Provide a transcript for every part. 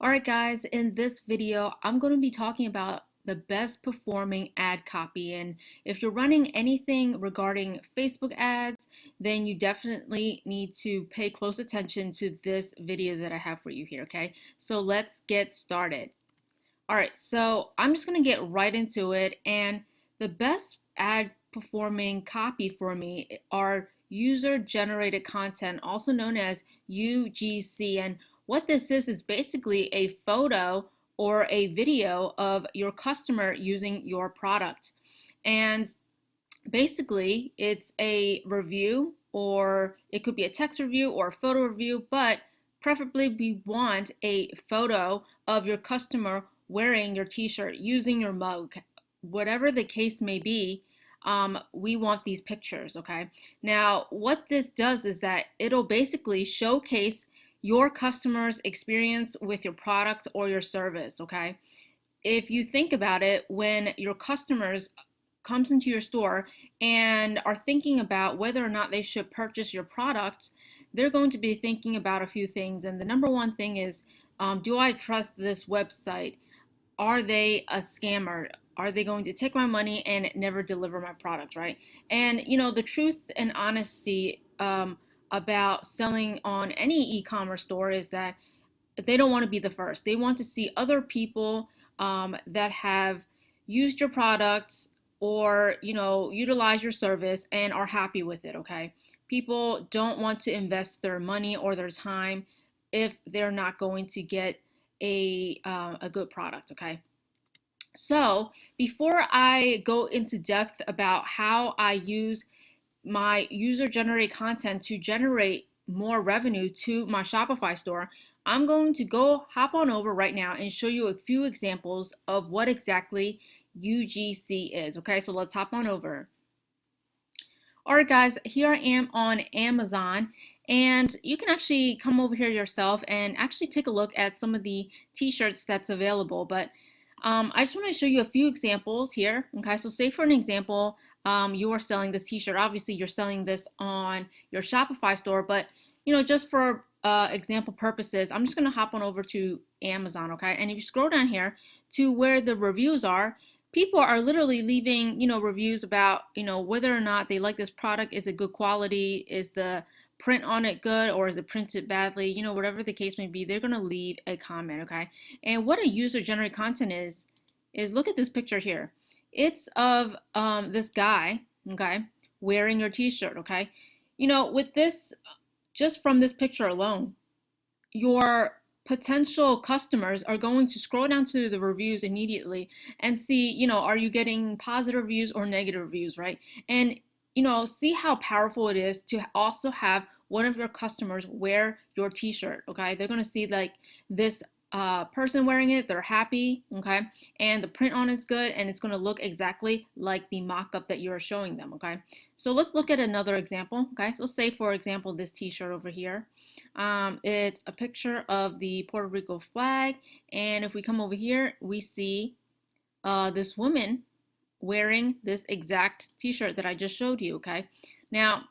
Alright guys, in this video, I'm going to be talking about the best performing ad copy. And if you're running anything regarding Facebook ads, then you definitely need to pay close attention to this video that I have for you here, okay? So let's get started. Alright, so I'm just going to get right into it. And the best ad performing copy for me are user generated content, also known as UGC. And what this is basically a photo or a video of your customer using your product. And basically, it's a review, or it could be a text review or a photo review, but preferably we want a photo of your customer wearing your t-shirt, using your mug, whatever the case may be. We want these pictures, okay? Now, what this does is that it'll basically showcase your customer's experience with your product or your service, okay? If you think about it, when your customers comes into your store and are thinking about whether or not they should purchase your product, they're going to be thinking about a few things. And the number one thing is, do I trust this website? Are they a scammer? Are they going to take my money and never deliver my product, right? And the truth and honesty about selling on any e-commerce store is that they don't want to be the first. They want to see other people that have used your products or utilize your service and are happy with it. Okay, people don't want to invest their money or their time if they're not going to get a good product. Okay, so before I go into depth about how I use my user generated content to generate more revenue to my Shopify store, I'm going to go hop on over right now and show you a few examples of what exactly UGC is. Okay, so let's hop on over. All right, guys, here I am on Amazon, and you can actually come over here yourself and actually take a look at some of the t-shirts that's available. But I just want to show you a few examples here. Okay, so say for an example, you are selling this t-shirt. Obviously, you're selling this on your Shopify store, but just for example purposes, I'm just going to hop on over to Amazon. Okay, and if you scroll down here to where the reviews are, people are literally leaving reviews about whether or not they like this product. Is it good quality? Is the print on it good, or is it printed badly? Whatever the case may be, they're going to leave a comment. Okay, and what a user generated content is look at this picture here. It's of this guy, okay, wearing your t-shirt. Okay, with this, just from this picture alone, your potential customers are going to scroll down to the reviews immediately and see, are you getting positive reviews or negative reviews, right? And see how powerful it is to also have one of your customers wear your t-shirt. Okay, they're going to see like this person wearing it, they're happy. Okay, and the print on it's good, and it's going to look exactly like the mock-up that you're showing them. Okay, so let's look at another example. Okay, so let's say for example this t-shirt over here, it's a picture of the Puerto Rico flag, and if we come over here, we see this woman wearing this exact t-shirt that I just showed you. Okay, now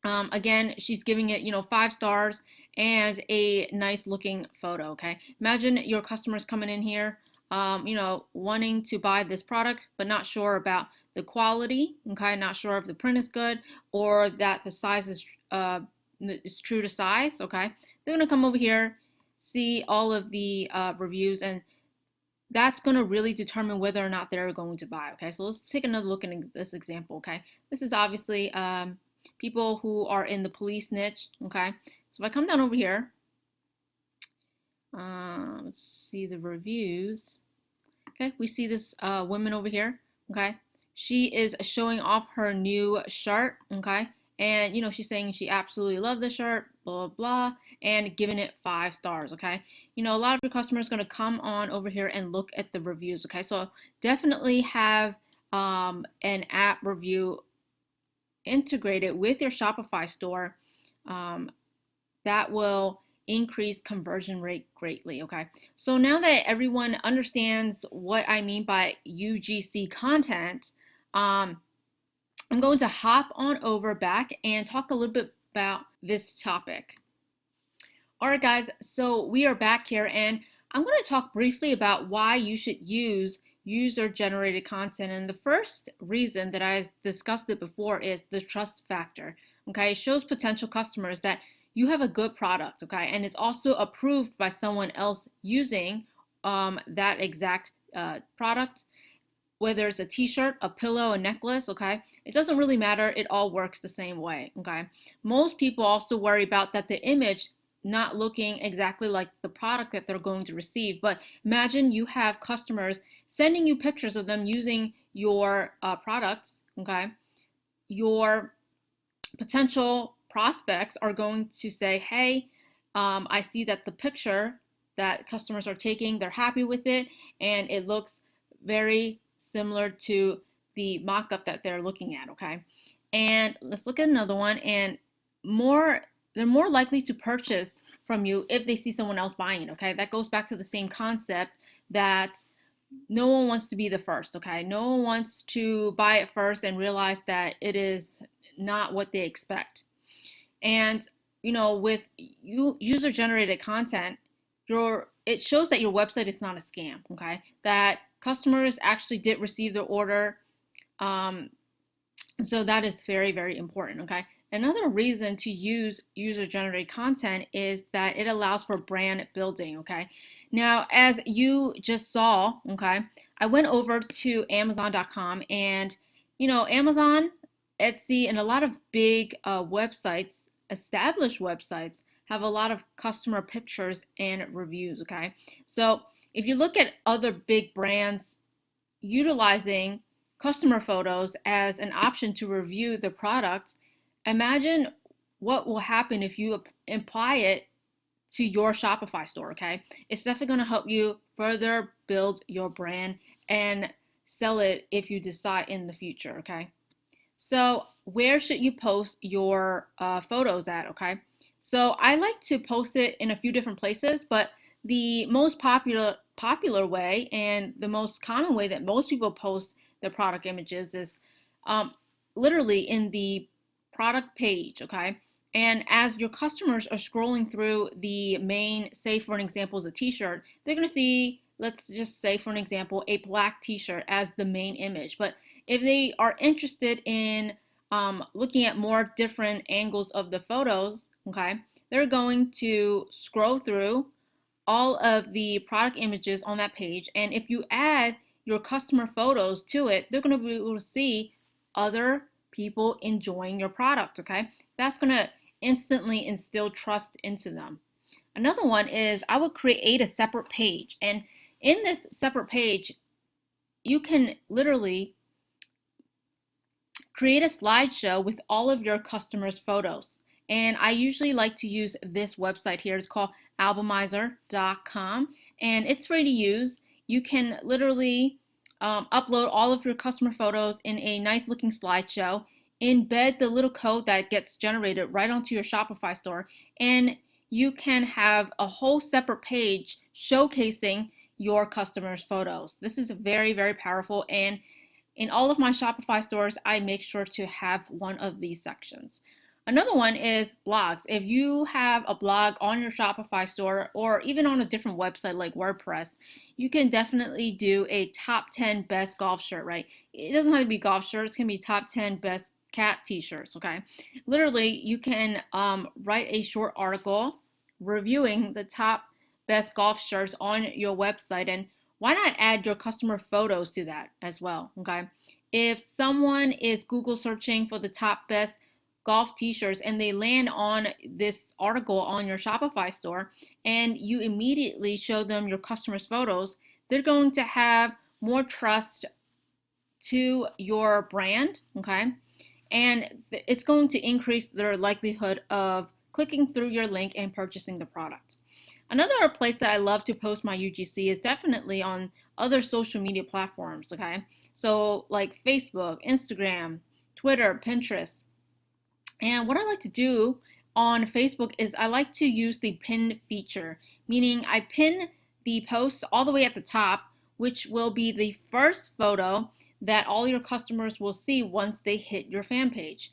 again, she's giving it 5 stars and a nice looking photo. Okay, imagine your customers coming in here wanting to buy this product but not sure about the quality. Okay, not sure if the print is good or that the size is true to size. Okay, they're gonna come over here, see all of the reviews, and that's going to really determine whether or not they're going to buy. Okay, so let's take another look at this example. Okay, this is obviously people who are in the police niche. Okay, so if I come down over here, let's see the reviews. Okay, we see this woman over here. Okay, she is showing off her new shirt. Okay, and she's saying she absolutely loved the shirt, blah blah blah, and giving it 5 stars. Okay, a lot of your customers are going to come on over here and look at the reviews. Okay, so definitely have an app review integrated with your Shopify store. That will increase conversion rate greatly. Okay, so now that everyone understands what I mean by UGC content, I'm going to hop on over back and talk a little bit about this topic. All right, guys, so we are back here, and I'm going to talk briefly about why you should use user-generated content. And the first reason that I discussed it before is the trust factor. Okay, it shows potential customers that you have a good product, okay, and it's also approved by someone else using that exact product, whether it's a t-shirt, a pillow, a necklace, okay? It doesn't really matter. It all works the same way, okay? Most people also worry about that the image not looking exactly like the product that they're going to receive. But imagine you have customers sending you pictures of them using your products, okay? Your potential prospects are going to say, hey, I see that the picture that customers are taking, they're happy with it, and it looks very similar to the mock-up that they're looking at, okay? And let's look at another one, and they're more likely to purchase from you if they see someone else buying it, okay? That goes back to the same concept that no one wants to be the first, okay? No one wants to buy it first and realize that it is not what they expect. And with user-generated content, it shows that your website is not a scam, okay? That customers actually did receive their order. So that is very, very important, okay? Another reason to use user-generated content is that it allows for brand building, okay? Now, as you just saw, okay, I went over to Amazon.com, and, Amazon, Etsy, and a lot of big websites, established websites, have a lot of customer pictures and reviews, okay? So if you look at other big brands utilizing customer photos as an option to review the product, imagine what will happen if you apply it to your Shopify store, okay? It's definitely going to help you further build your brand and sell it if you decide in the future, okay? So where should you post your photos at, okay? So I like to post it in a few different places, but the most popular way and the most common way that most people post their product images is literally in the product page, okay? And as your customers are scrolling through the main, say for an example is a t-shirt, they're going to see, let's just say for an example, a black t-shirt as the main image. But if they are interested in looking at more different angles of the photos, okay, they're going to scroll through all of the product images on that page. And if you add your customer photos to it, they're going to be able to see other people enjoying your product, okay? That's going to instantly instill trust into them. Another one is I would create a separate page. And in this separate page, you can literally create a slideshow with all of your customers' photos. And I usually like to use this website here. It's called albumizer.com, and it's free to use. You can literally upload all of your customer photos in a nice looking slideshow, embed the little code that gets generated right onto your Shopify store, and you can have a whole separate page showcasing your customers' photos. This is very, very powerful, and in all of my Shopify stores, I make sure to have one of these sections. Another one is blogs. If you have a blog on your Shopify store or even on a different website like WordPress, you can definitely do a top 10 best golf shirt, right? It doesn't have to be golf shirts. It can be top 10 best cat t-shirts, okay? Literally, you can write a short article reviewing the top best golf shirts on your website, and why not add your customer photos to that as well, okay? If someone is Google searching for the top best golf t-shirts and they land on this article on your Shopify store and you immediately show them your customers' photos, they're going to have more trust to your brand, okay? And it's going to increase their likelihood of clicking through your link and purchasing the product. Another place that I love to post my UGC is definitely on other social media platforms, okay? So like Facebook, Instagram, Twitter, Pinterest. And what I like to do on Facebook is I like to use the pin feature, meaning I pin the posts all the way at the top, which will be the first photo that all your customers will see once they hit your fan page.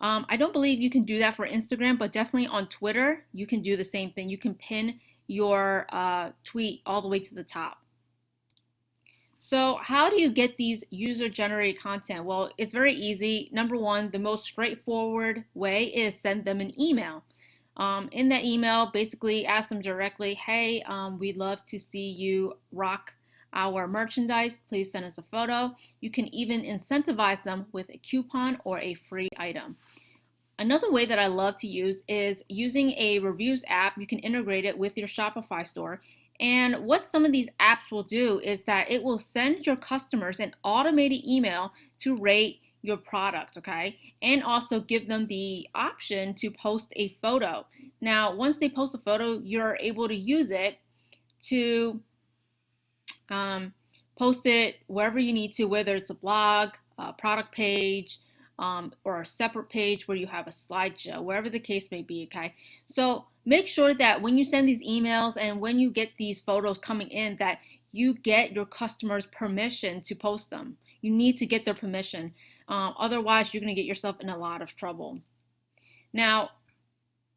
I don't believe you can do that for Instagram, but definitely on Twitter, you can do the same thing. You can pin your tweet all the way to the top. So how do you get these user-generated content? Well, it's very easy. Number one, the most straightforward way is send them an email. In that email, basically ask them directly, hey, we'd love to see you rock our merchandise. Please send us a photo. You can even incentivize them with a coupon or a free item. Another way that I love to use is using a reviews app. You can integrate it with your Shopify store. And what some of these apps will do is that it will send your customers an automated email to rate your product, okay? And also give them the option to post a photo. Now, once they post a photo, you're able to use it to post it wherever you need to, whether it's a blog, a product page, or a separate page where you have a slideshow, wherever the case may be, okay? So make sure that when you send these emails and when you get these photos coming in, that you get your customers' permission to post them. You need to get their permission. Otherwise, you're going to get yourself in a lot of trouble. Now,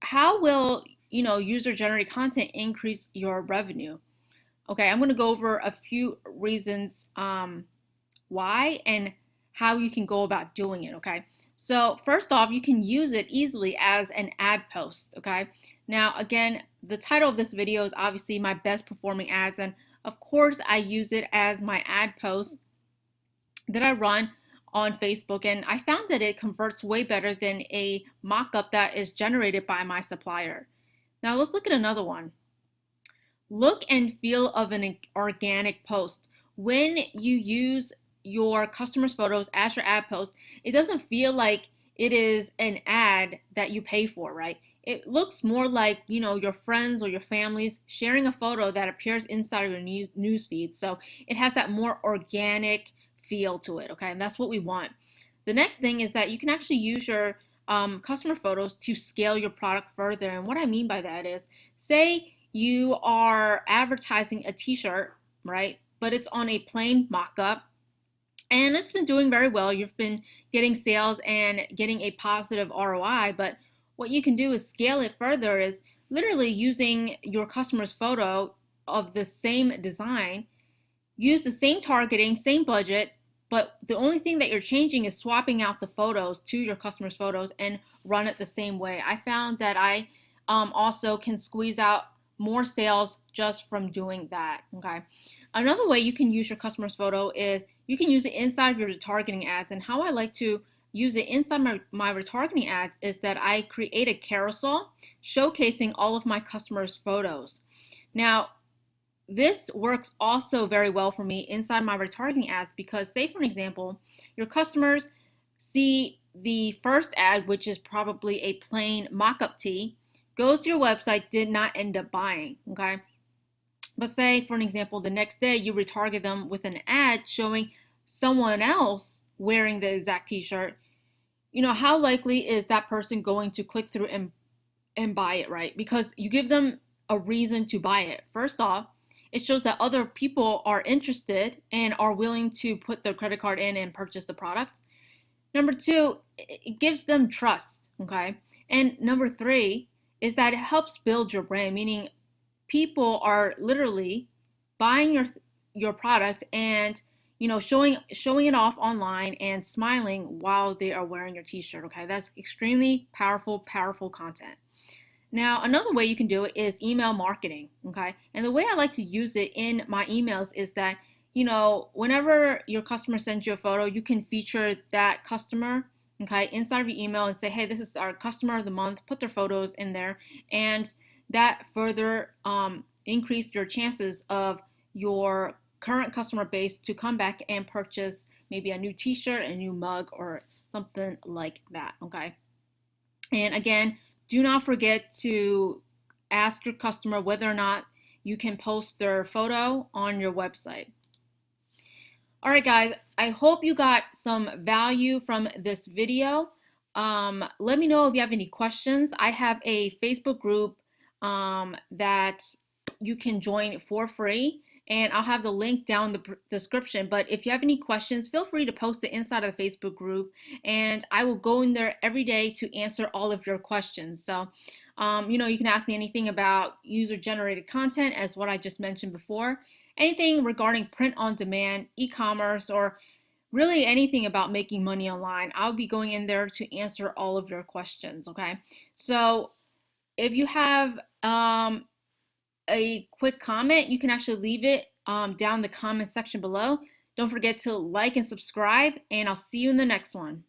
how will user-generated content increase your revenue? Okay, I'm going to go over a few reasons why and how you can go about doing it, okay? So first off, you can use it easily as an ad post, okay? Now, again, the title of this video is obviously my best performing ads, and of course, I use it as my ad post that I run on Facebook, and I found that it converts way better than a mock-up that is generated by my supplier. Now, let's look at another one. Look and feel of an organic post. When you use your customers' photos as your ad post, it doesn't feel like it is an ad that you pay for, right? It looks more like, your friends or your families sharing a photo that appears inside of your news feed. So it has that more organic feel to it, okay? And that's what we want. The next thing is that you can actually use your customer photos to scale your product further. And what I mean by that is, say you are advertising a t-shirt, right? But it's on a plain mock-up, and it's been doing very well. You've been getting sales and getting a positive ROI, but what you can do is scale it further, is literally using your customer's photo of the same design, use the same targeting, same budget, but the only thing that you're changing is swapping out the photos to your customer's photos and run it the same way. I found that I also can squeeze out more sales just from doing that, okay? Another way you can use your customer's photo is you can use it inside of your retargeting ads. And how I like to use it inside my retargeting ads is that I create a carousel showcasing all of my customers' photos. Now, this works also very well for me inside my retargeting ads because, say for an example, your customers see the first ad, which is probably a plain mock-up tee, goes to your website, did not end up buying, okay? But say, for an example, the next day you retarget them with an ad showing someone else wearing the exact t-shirt, how likely is that person going to click through and buy it, right? Because you give them a reason to buy it. First off, it shows that other people are interested and are willing to put their credit card in and purchase the product. Number two, it gives them trust, okay? And number three is that it helps build your brand, meaning people are literally buying your product and showing it off online and smiling while they are wearing your t-shirt, okay? That's extremely powerful content. Now, another way you can do it is email marketing, okay? And the way I like to use it in my emails is that, whenever your customer sends you a photo, you can feature that customer, okay, inside of your email and say, hey, this is our customer of the month, put their photos in there, and that further increase your chances of your current customer base to come back and purchase maybe a new t-shirt, a new mug, or something like that, okay? And again, do not forget to ask your customer whether or not you can post their photo on your website. All right, guys, I hope you got some value from this video. Let me know if you have any questions. I have a Facebook group that you can join for free. and I'll have the link down in the description. But if you have any questions, feel free to post it inside of the Facebook group, and I will go in there every day to answer all of your questions. So, you can ask me anything about user-generated content, as what I just mentioned before, anything regarding print on demand, e-commerce, or really anything about making money online. I'll be going in there to answer all of your questions, okay? So if you have a quick comment, you can actually leave it down in the comment section below. Don't forget to like and subscribe, and I'll see you in the next one.